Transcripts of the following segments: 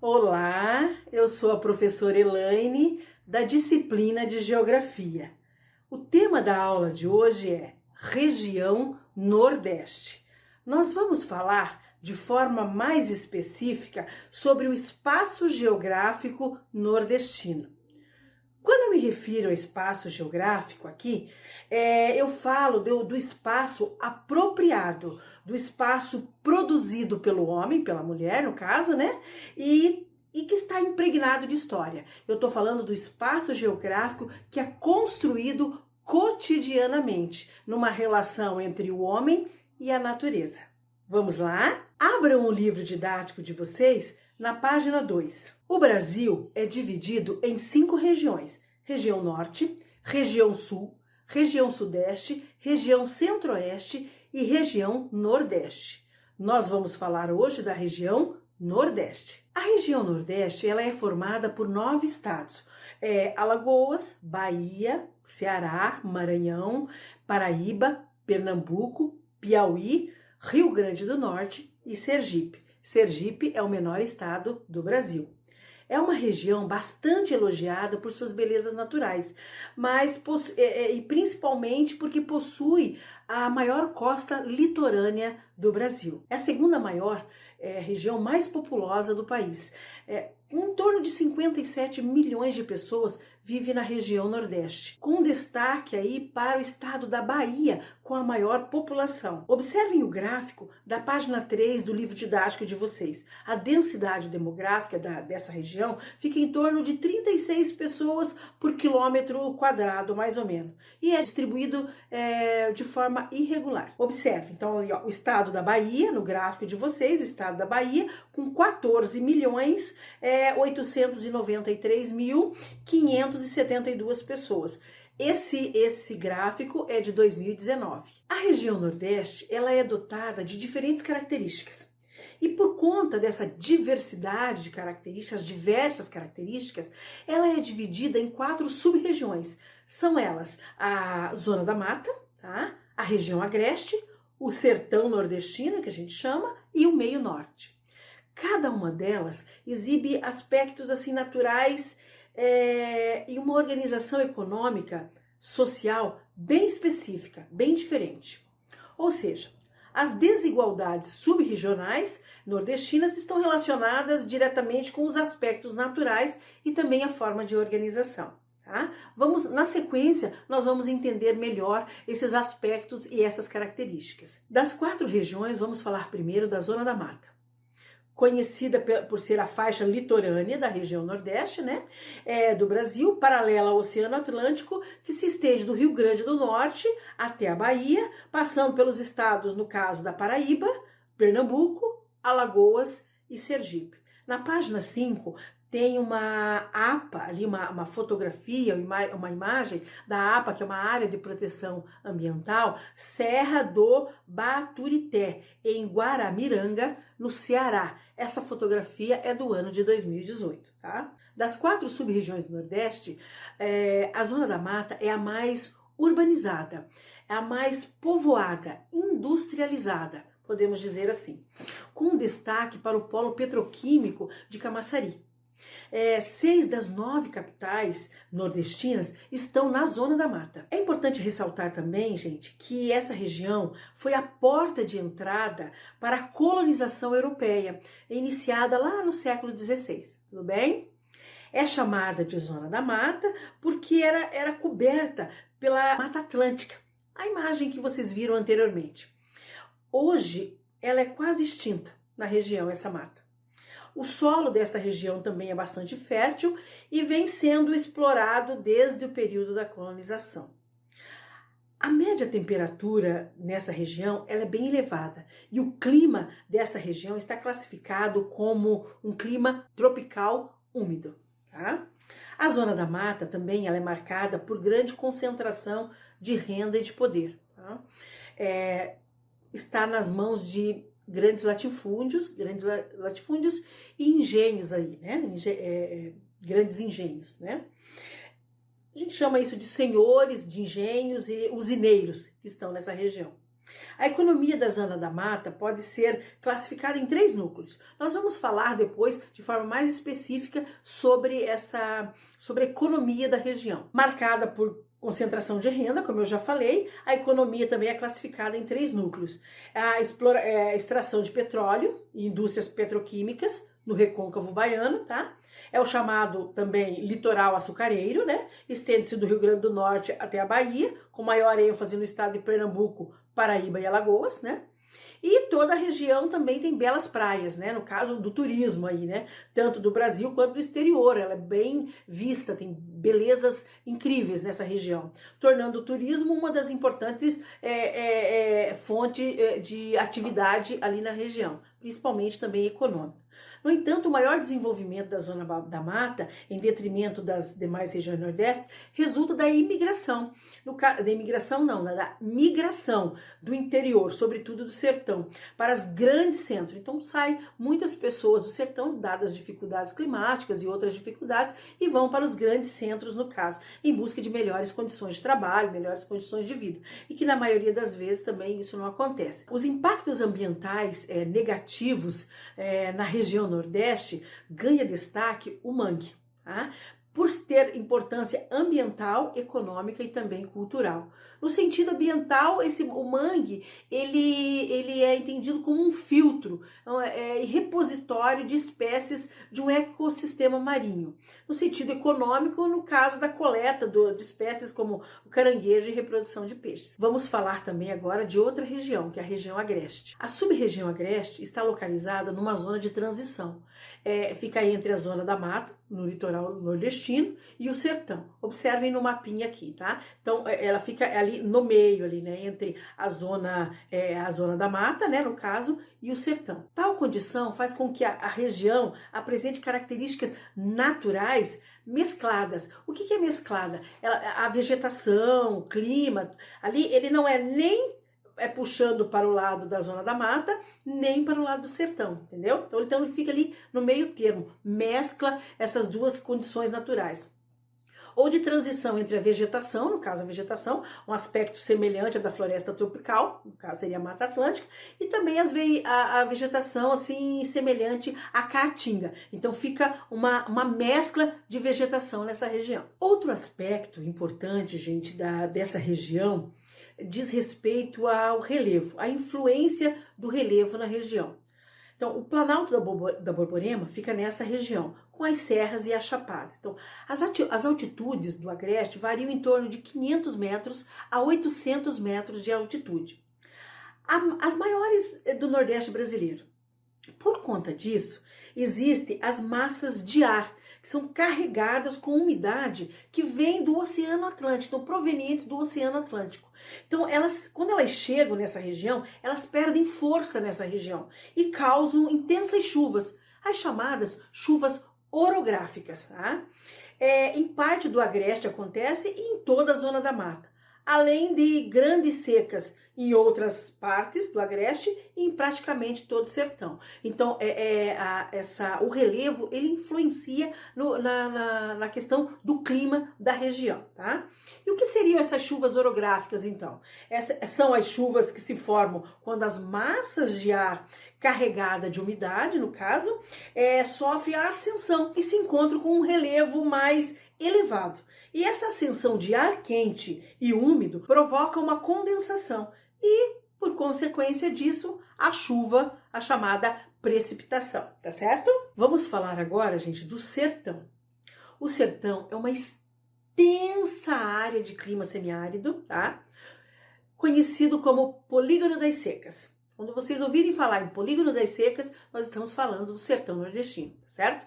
Olá, eu sou a professora Elaine, da disciplina de Geografia. O tema da aula de hoje é Região Nordeste. Nós vamos falar de forma mais específica sobre o espaço geográfico nordestino. Quando eu me refiro ao espaço geográfico aqui, eu falo do espaço apropriado, do espaço produzido pelo homem, pela mulher no caso, né? E que está impregnado de história. Eu estou falando do espaço geográfico que é construído cotidianamente, numa relação entre o homem e a natureza. Vamos lá? Abram o livro didático de vocês na página 2. O Brasil é dividido em 5 regiões: região norte, região sul, região sudeste, região centro-oeste e região nordeste. Nós vamos falar hoje da região nordeste. A região nordeste ela é formada por 9 estados: Alagoas, Bahia, Ceará, Maranhão, Paraíba, Pernambuco, Piauí, Rio Grande do Norte e Sergipe. Sergipe é o menor estado do Brasil. É uma região bastante elogiada por suas belezas naturais, mas e principalmente porque possui a maior costa litorânea do Brasil. É a segunda maior região mais populosa do país. Em torno de 57 milhões de pessoas vivem na região Nordeste, com destaque aí para o estado da Bahia, com a maior população. Observem o gráfico da página 3 do livro didático de vocês. A densidade demográfica dessa região fica em torno de 36 pessoas por quilômetro quadrado, mais ou menos, e é distribuído de forma irregular. Observe, então, ali, ó, o estado da Bahia, no gráfico de vocês, o estado da Bahia, com 14 milhões 893.572 pessoas. Esse gráfico é de 2019. A região Nordeste ela é dotada de diferentes características. E por conta dessa diversidade de características, diversas características, ela é dividida em 4 sub-regiões. São elas a Zona da Mata, tá? A região Agreste, o Sertão Nordestino, que a gente chama, e o Meio Norte. Cada uma delas exibe aspectos assim naturais e uma organização econômica, social bem específica, bem diferente. Ou seja, as desigualdades subregionais nordestinas estão relacionadas diretamente com os aspectos naturais e também a forma de organização. Tá? Na sequência, nós vamos entender melhor esses aspectos e essas características. Das 4 regiões, vamos falar primeiro da Zona da Mata, conhecida por ser a faixa litorânea da região Nordeste, né, do Brasil, paralela ao Oceano Atlântico, que se estende do Rio Grande do Norte até a Bahia, passando pelos estados, no caso da Paraíba, Pernambuco, Alagoas e Sergipe. Na página 5, tem uma APA, ali uma fotografia, uma imagem da APA, que é uma área de proteção ambiental, Serra do Baturité, em Guaramiranga, no Ceará. Essa fotografia é do ano de 2018, tá? Das 4 sub-regiões do Nordeste, a Zona da Mata é a mais urbanizada, é a mais povoada, industrializada, podemos dizer assim, com destaque para o polo petroquímico de Camaçari. 6 das 9 capitais nordestinas estão na Zona da Mata. É importante ressaltar também, gente, que essa região foi a porta de entrada para a colonização europeia, iniciada lá no século XVI, tudo bem? É chamada de Zona da Mata porque era coberta pela Mata Atlântica, a imagem que vocês viram anteriormente. Hoje, ela é quase extinta na região, essa mata. O solo desta região também é bastante fértil e vem sendo explorado desde o período da colonização. A média temperatura nessa região ela é bem elevada e o clima dessa região está classificado como um clima tropical úmido. Tá? A Zona da Mata também ela é marcada por grande concentração de renda e de poder. Tá? Está nas mãos de grandes latifúndios e engenhos aí, né? Grandes engenhos, né? A gente chama isso de senhores de engenhos e usineiros que estão nessa região. A economia da Zona da Mata pode ser classificada em 3 núcleos. Nós vamos falar depois, de forma mais específica, sobre a economia da região, marcada por concentração de renda, como eu já falei. A economia também é classificada em 3 núcleos. A extração de petróleo e indústrias petroquímicas no recôncavo baiano, tá? É o chamado também litoral açucareiro, né? Estende-se do Rio Grande do Norte até a Bahia, com maior ênfase no estado de Pernambuco, Paraíba e Alagoas, né? E toda a região também tem belas praias, né? No caso do turismo aí, né? Tanto do Brasil quanto do exterior. Ela é bem vista, tem belezas incríveis nessa região, tornando o turismo uma das importantes fontes de atividade ali na região, principalmente também econômica. No entanto, o maior desenvolvimento da Zona da Mata, em detrimento das demais regiões do Nordeste, resulta da imigração. Da migração do interior, sobretudo do sertão, para os grandes centros. Então, saem muitas pessoas do sertão, dadas as dificuldades climáticas e outras dificuldades, e vão para os grandes centros, no caso, em busca de melhores condições de trabalho, melhores condições de vida. E que, na maioria das vezes, também isso não acontece. Os impactos ambientais negativos na região Nordeste ganha destaque o mangue, tá? Por ter importância ambiental, econômica e também cultural. No sentido ambiental, o mangue ele é entendido como um filtro e repositório de espécies de um ecossistema marinho. No sentido econômico, no caso da coleta de espécies como o caranguejo e reprodução de peixes. Vamos falar também agora de outra região, que é a região agreste. A sub-região agreste está localizada numa zona de transição. Fica entre a Zona da Mata, no litoral nordestino, e o sertão. Observem no mapinha aqui, tá? Então, ela fica ali no meio, ali, né? Entre a zona da mata, né? No caso, e o sertão. Tal condição faz com que a região apresente características naturais mescladas. O que é mesclada? A vegetação, o clima, ali ele não é nem puxando para o lado da Zona da Mata, nem para o lado do sertão, entendeu? Então ele fica ali no meio termo, mescla essas duas condições naturais. Ou de transição entre a vegetação, no caso a vegetação, um aspecto semelhante à da floresta tropical, no caso seria a Mata Atlântica, e também a vegetação assim semelhante à caatinga. Então fica uma mescla de vegetação nessa região. Outro aspecto importante, gente, dessa região diz respeito ao relevo, a influência do relevo na região. Então, o Planalto da Borborema fica nessa região, com as serras e a chapada. Então, as altitudes do Agreste variam em torno de 500 metros a 800 metros de altitude. As maiores do Nordeste brasileiro. Por conta disso, existem as massas de ar, que são carregadas com umidade que vem do Oceano Atlântico, então provenientes do Oceano Atlântico. Então, quando elas chegam nessa região, elas perdem força nessa região e causam intensas chuvas, as chamadas chuvas orográficas. Tá? Em parte do Agreste acontece e em toda a Zona da Mata, além de grandes secas em outras partes do Agreste e em praticamente todo o sertão. Então, o relevo, ele influencia na questão do clima da região, tá? E o que seriam essas chuvas orográficas, então? São as chuvas que se formam quando as massas de ar carregada de umidade, no caso, sofrem a ascensão e se encontram com um relevo mais elevado. E essa ascensão de ar quente e úmido provoca uma condensação e, por consequência disso, a chuva, a chamada precipitação, tá certo? Vamos falar agora, gente, do sertão. O sertão é uma extensa área de clima semiárido, tá? Conhecido como Polígono das Secas. Quando vocês ouvirem falar em Polígono das Secas, nós estamos falando do sertão nordestino, tá certo?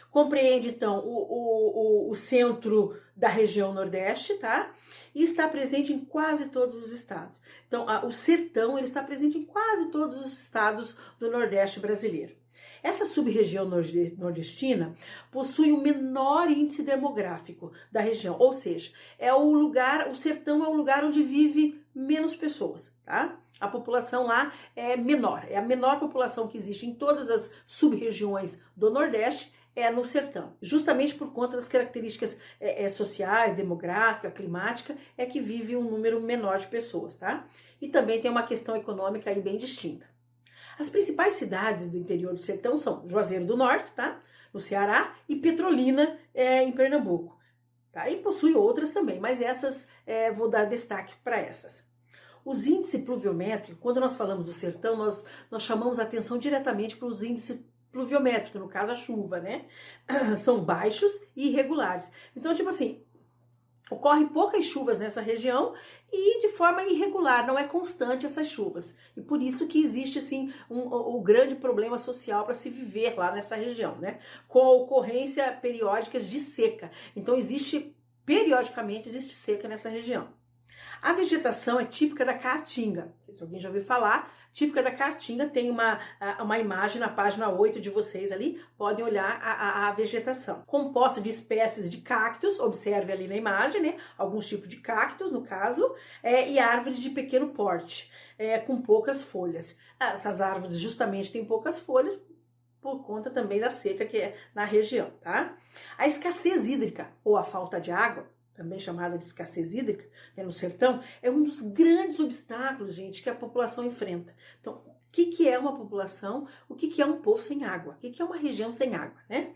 Compreende, então, o centro da região Nordeste, tá? E está presente em quase todos os estados. Então, o sertão, ele está presente em quase todos os estados do Nordeste brasileiro. Essa sub-região nordestina possui o menor índice demográfico da região, ou seja, o sertão é o lugar onde vive menos pessoas, tá? A população lá é menor, é a menor população que existe em todas as sub-regiões do Nordeste, é no sertão. Justamente por conta das características sociais, demográfica, climática, é que vive um número menor de pessoas, tá? E também tem uma questão econômica aí bem distinta. As principais cidades do interior do sertão são Juazeiro do Norte, tá? No Ceará, e Petrolina, em Pernambuco. Tá? E possui outras também, mas essas vou dar destaque para essas. Os índices pluviométricos, quando nós falamos do sertão, nós chamamos a atenção diretamente para os índices pluviométricos, no caso a chuva, né? São baixos e irregulares. Então, tipo assim, ocorre poucas chuvas nessa região e de forma irregular, não é constante essas chuvas. E por isso que existe, assim, um grande problema social para se viver lá nessa região, né? Com a ocorrência periódicas de seca. Então, periodicamente, existe seca nessa região. A vegetação é típica da Caatinga. Se alguém já ouviu falar, típica da Caatinga, tem uma imagem na página 8 de vocês ali, podem olhar a vegetação. Composta de espécies de cactos, observe ali na imagem, né? Alguns tipos de cactos, no caso, e árvores de pequeno porte, com poucas folhas. Essas árvores justamente têm poucas folhas, por conta também da seca que é na região, tá? A escassez hídrica, ou a falta de água, também chamada de escassez hídrica, no sertão, é um dos grandes obstáculos, gente, que a população enfrenta. Então, o que é uma população? O que é um povo sem água? O que é uma região sem água, né?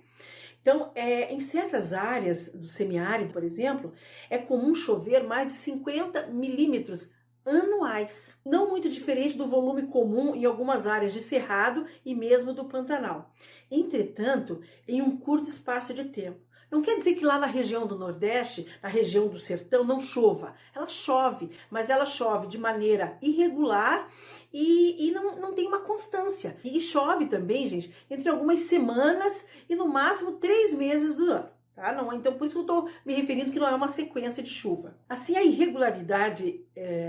Então, em certas áreas do semiárido, por exemplo, é comum chover mais de 50 milímetros anuais. Não muito diferente do volume comum em algumas áreas de cerrado e mesmo do Pantanal. Entretanto, em um curto espaço de tempo. Não quer dizer que lá na região do Nordeste, na região do sertão, não chova. Ela chove, mas ela chove de maneira irregular e não tem uma constância. E chove também, gente, entre algumas semanas e no máximo 3 meses do ano. Tá? Não, então, por isso que eu estou me referindo que não é uma sequência de chuva. Assim, a irregularidade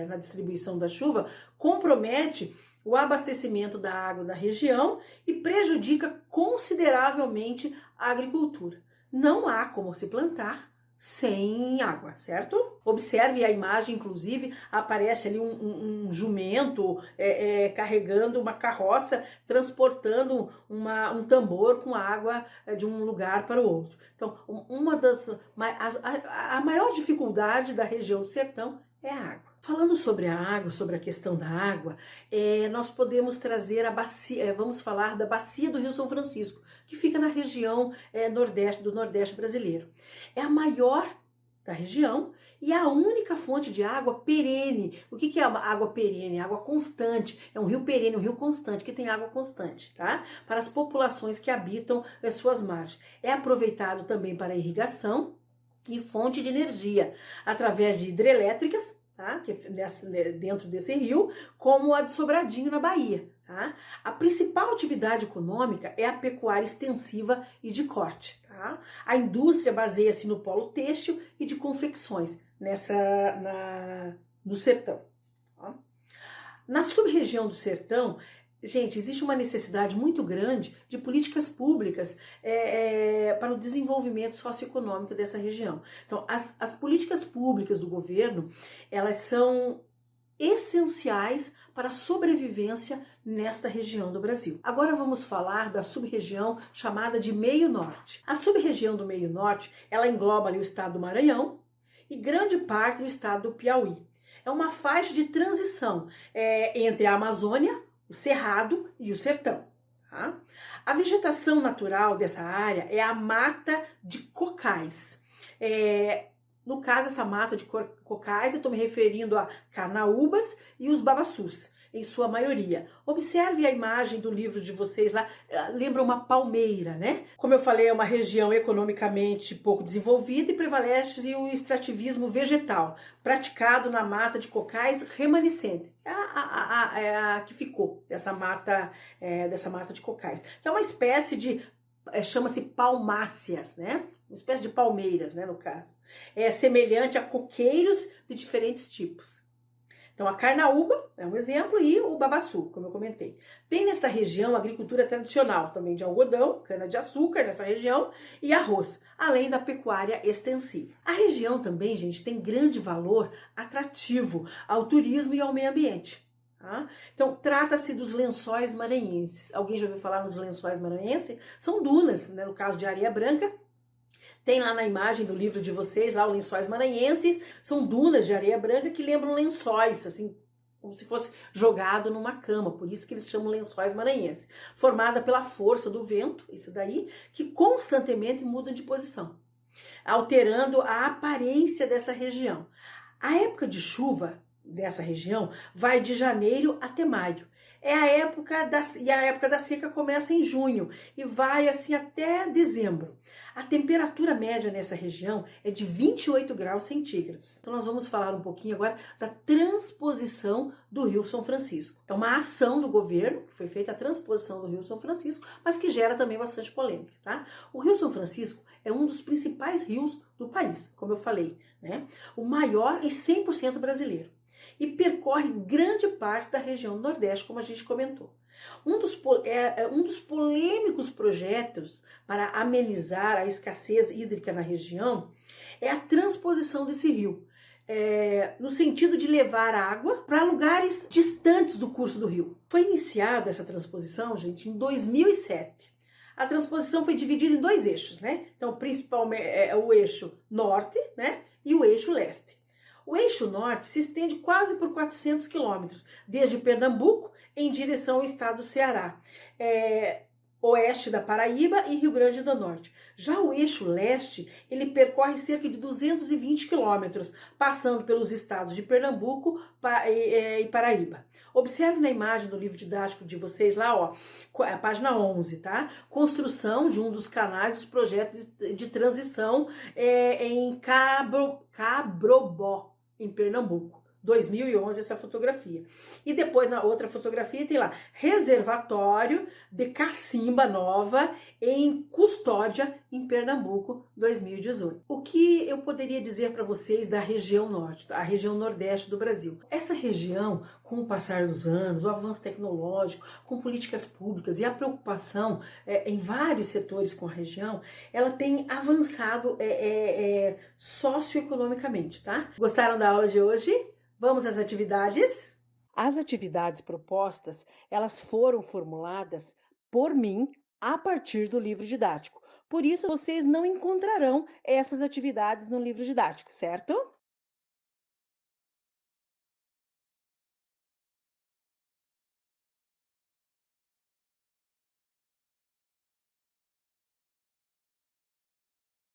na distribuição da chuva compromete o abastecimento da água da região e prejudica consideravelmente a agricultura. Não há como se plantar sem água, certo? Observe a imagem, inclusive, aparece ali um jumento carregando uma carroça, transportando um tambor com água de um lugar para o outro. Então, a maior dificuldade da região do sertão é a água. Falando sobre a água, sobre a questão da água, nós podemos trazer a bacia, vamos falar da bacia do Rio São Francisco, que fica na região do Nordeste brasileiro. É a maior da região e a única fonte de água perene. O que é água perene? Água constante. É um rio perene, um rio constante, que tem água constante, tá? Para as populações que habitam as suas margens. É aproveitado também para irrigação e fonte de energia, através de hidrelétricas, tá? Que dentro desse rio, como a de Sobradinho, na Bahia. Tá? A principal atividade econômica é a pecuária extensiva e de corte. Tá? A indústria baseia-se no polo têxtil e de confecções no sertão. Tá? Na sub-região do sertão, gente, existe uma necessidade muito grande de políticas públicas para o desenvolvimento socioeconômico dessa região. Então, as políticas públicas do governo, elas são essenciais para a sobrevivência nesta região do Brasil. Agora vamos falar da sub-região chamada de Meio Norte. A sub-região do Meio Norte, ela engloba ali o estado do Maranhão e grande parte do estado do Piauí. É uma faixa de transição entre a Amazônia, o Cerrado e o Sertão. Tá? A vegetação natural dessa área é a mata de cocais. No caso, essa mata de cocais, eu estou me referindo a carnaúbas e os babaçus, em sua maioria. Observe a imagem do livro de vocês lá, lembra uma palmeira, né? Como eu falei, é uma região economicamente pouco desenvolvida e prevalece o extrativismo vegetal, praticado na mata de cocais remanescente. É a que ficou dessa mata de cocais. Que é uma espécie de, chama-se palmáceas, né? Uma espécie de palmeiras, né, no caso. É semelhante a coqueiros de diferentes tipos. Então, a carnaúba é um exemplo e o babaçu, como eu comentei. Tem nessa região agricultura tradicional, também de algodão, cana-de-açúcar nessa região e arroz, além da pecuária extensiva. A região também, gente, tem grande valor atrativo ao turismo e ao meio ambiente. Tá? Então, trata-se dos Lençóis Maranhenses. Alguém já ouviu falar nos Lençóis Maranhenses? São dunas, né? No caso de areia branca. Tem lá na imagem do livro de vocês, lá, os Lençóis Maranhenses. São dunas de areia branca que lembram lençóis, assim, como se fosse jogado numa cama, por isso que eles chamam Lençóis Maranhenses. Formada pela força do vento, isso daí, que constantemente muda de posição, alterando a aparência dessa região. A época de chuva dessa região vai de janeiro até maio. É a época da seca começa em junho e vai assim até dezembro. A temperatura média nessa região é de 28 graus centígrados. Então nós vamos falar um pouquinho agora da transposição do Rio São Francisco. É uma ação do governo, que foi feita a transposição do Rio São Francisco, mas que gera também bastante polêmica, tá? O Rio São Francisco é um dos principais rios do país, como eu falei, né? O maior e 100% brasileiro. E percorre grande parte da região do Nordeste, como a gente comentou. Um dos polêmicos projetos para amenizar a escassez hídrica na região é a transposição desse rio, no sentido de levar água para lugares distantes do curso do rio. Foi iniciada essa transposição, gente, em 2007. A transposição foi dividida em dois eixos, né? Então, principalmente o eixo norte, né? E o eixo leste. O eixo norte se estende quase por 400 quilômetros, desde Pernambuco em direção ao estado do Ceará, oeste da Paraíba e Rio Grande do Norte. Já o eixo leste, ele percorre cerca de 220 quilômetros, passando pelos estados de Pernambuco e Paraíba. Observe na imagem do livro didático de vocês lá, ó, a página 11, tá? Construção de um dos canais dos projetos de transição em Cabrobó, em Pernambuco. 2011 essa fotografia. E depois na outra fotografia tem lá reservatório de Cacimba Nova em Custódia, em Pernambuco, 2018. O que eu poderia dizer para vocês da região norte, a região nordeste do Brasil? Essa região, com o passar dos anos, o avanço tecnológico, com políticas públicas e a preocupação em vários setores com a região, ela tem avançado socioeconomicamente, tá? Gostaram da aula de hoje? Vamos às atividades? As atividades propostas, elas foram formuladas por mim a partir do livro didático. Por isso, vocês não encontrarão essas atividades no livro didático, certo?